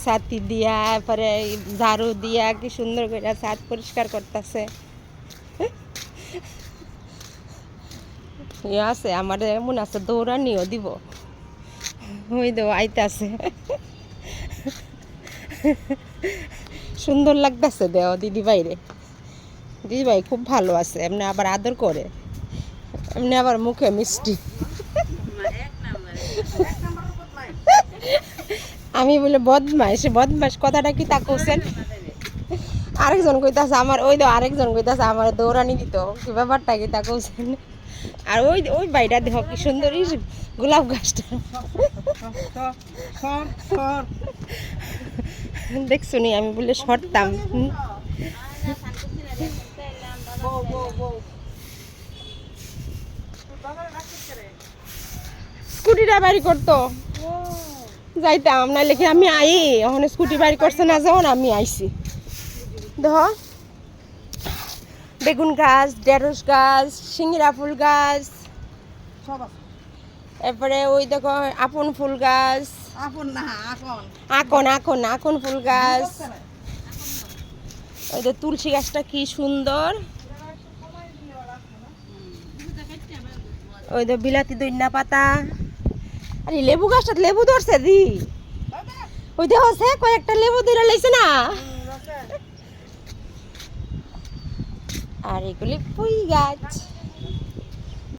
ছাতি দিয়া পরে ঝাড়ু দিয়া কি সুন্দর করে ছাদ পরিষ্কার করতেছে। ইয়ে আছে আমার এমন আছে দৌড়ানিও দিব, ওই দেবো আইতাছে। সুন্দর লাগতেছে দেও দিদি ভাইরে, দিদি ভাই খুব ভালো আছে, এমনি আবার আদর করে, এমনি আবার মুখে মিষ্টি। আমি বলে বদমাইশ, বদমাইশ কথাটা কি তা কইছেন? আরেকজন কইতাছে আমার, ওই দাও আরেকজন কইতাছে আমার দৌড়ানি দিত, কি ব্যাপারটা কি তা কইছেন? আর ওই ওই বাইটা দেখো কি সুন্দর গোলাপ গাছটা দেখছুনি, আমি বলে সরতাম। স্কুটিটা বাড়ি করতো যাইতাম না, লেখে আমি আই এখন স্কুটি বাড়ি করছে না, যখন আমি আইছি। দেখো বেগুন গাছ, ঢেঁড়স গাছ, সিঙ্গিরা ফুল গাছ, এরপরে ওই দেখো আপন ফুল গাছ, আকন ফুল গাছ, ওই যে তুলসী গাছটা কি সুন্দর, ওই যে বিলাতি দইন্না পাতা, আরে লেবু গাছটা লেবু ধরছে দি, ওই দেখো সে কয়েকটা লেবু ধরে লাইছে না। আর এগুলি পুঁই গাছ।